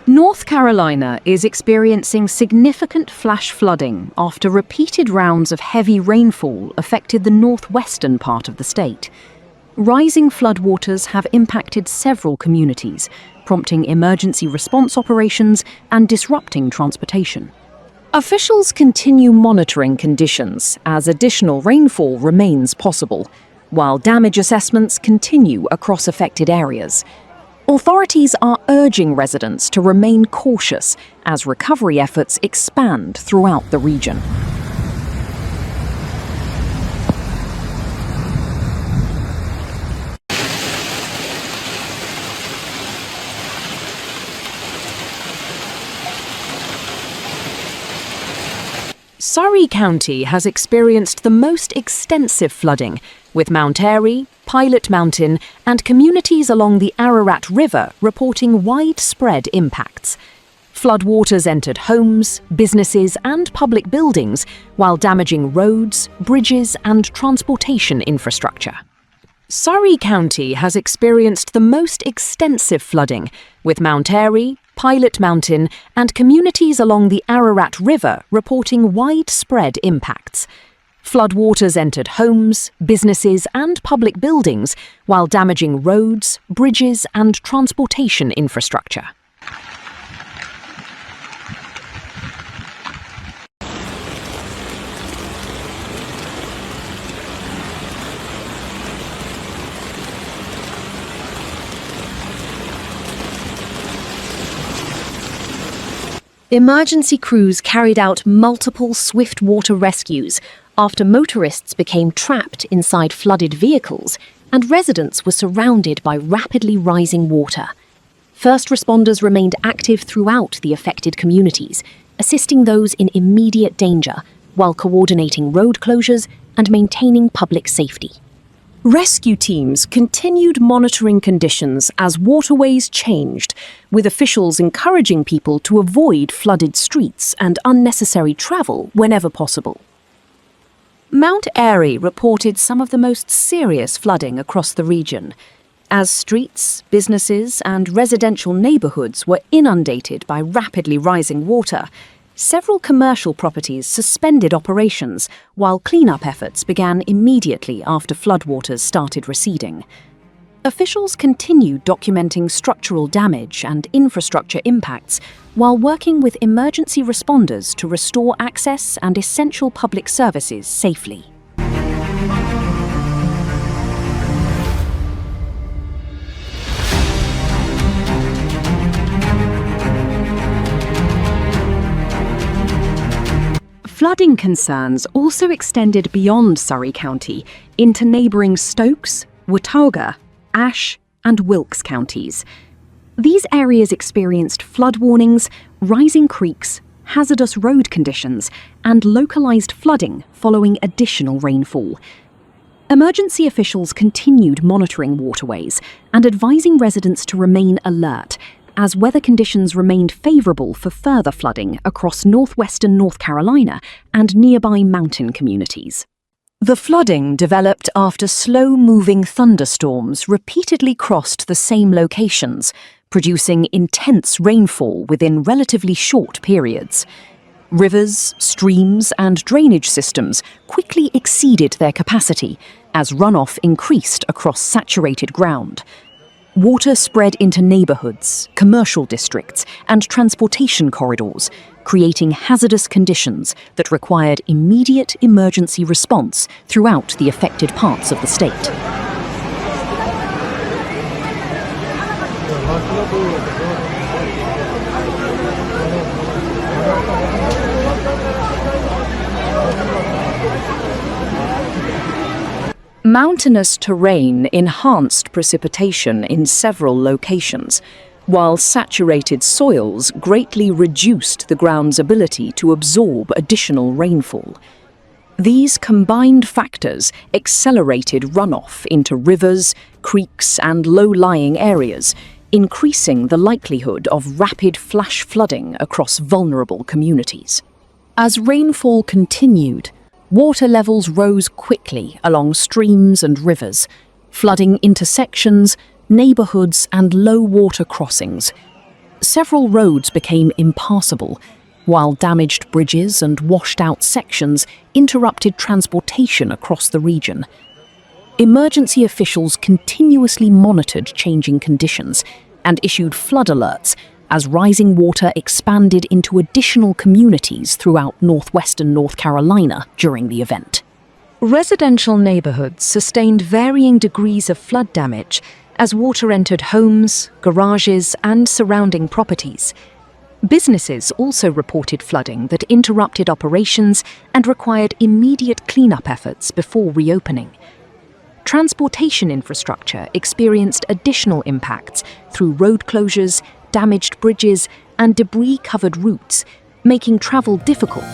North Carolina is experiencing significant flash flooding after repeated rounds of heavy rainfall affected the northwestern part of the state. Rising floodwaters have impacted several communities, prompting emergency response operations and disrupting transportation. Officials continue monitoring conditions as additional rainfall remains possible, while damage assessments continue across affected areas. Authorities are urging residents to remain cautious as recovery efforts expand throughout the region. Surry County has experienced the most extensive flooding, with Mount Airy, Pilot Mountain, and communities along the Ararat River reporting widespread impacts. Floodwaters entered homes, businesses, and public buildings, while damaging roads, bridges, and transportation infrastructure. Surry County has experienced the most extensive flooding, with Mount Airy, Pilot Mountain, and communities along the Ararat River reporting widespread impacts. Floodwaters entered homes, businesses, and public buildings, while damaging roads, bridges, and transportation infrastructure. Emergency crews carried out multiple swift water rescues after motorists became trapped inside flooded vehicles and residents were surrounded by rapidly rising water. First responders remained active throughout the affected communities, assisting those in immediate danger while coordinating road closures and maintaining public safety. Rescue teams continued monitoring conditions as waterways changed, with officials encouraging people to avoid flooded streets and unnecessary travel whenever possible. Mount Airy reported some of the most serious flooding across the region, as streets, businesses, and residential neighborhoods were inundated by rapidly rising water. Several commercial properties suspended operations, while cleanup efforts began immediately after floodwaters started receding. Officials continued documenting structural damage and infrastructure impacts while working with emergency responders to restore access and essential public services safely. Flooding concerns also extended beyond Surry County into neighbouring Stokes, Watauga, Ashe, and Wilkes counties. These areas experienced flood warnings, rising creeks, hazardous road conditions, and localised flooding following additional rainfall. Emergency officials continued monitoring waterways and advising residents to remain alert, as weather conditions remained favourable for further flooding across northwestern North Carolina and nearby mountain communities. The flooding developed after slow-moving thunderstorms repeatedly crossed the same locations, producing intense rainfall within relatively short periods. Rivers, streams, and drainage systems quickly exceeded their capacity as runoff increased across saturated ground. Water spread into neighbourhoods, commercial districts, and transportation corridors, creating hazardous conditions that required immediate emergency response throughout the affected parts of the state. Mountainous terrain enhanced precipitation in several locations, while saturated soils greatly reduced the ground's ability to absorb additional rainfall. These combined factors accelerated runoff into rivers, creeks, and low-lying areas, increasing the likelihood of rapid flash flooding across vulnerable communities. As rainfall continued, water levels rose quickly along streams and rivers, flooding intersections, neighborhoods, and low water crossings. Several roads became impassable, while damaged bridges and washed-out sections interrupted transportation across the region. Emergency officials continuously monitored changing conditions and issued flood alerts as rising water expanded into additional communities throughout northwestern North Carolina during the event. Residential neighborhoods sustained varying degrees of flood damage as water entered homes, garages, and surrounding properties. Businesses also reported flooding that interrupted operations and required immediate cleanup efforts before reopening. Transportation infrastructure experienced additional impacts through road closures, damaged bridges, and debris-covered routes, making travel difficult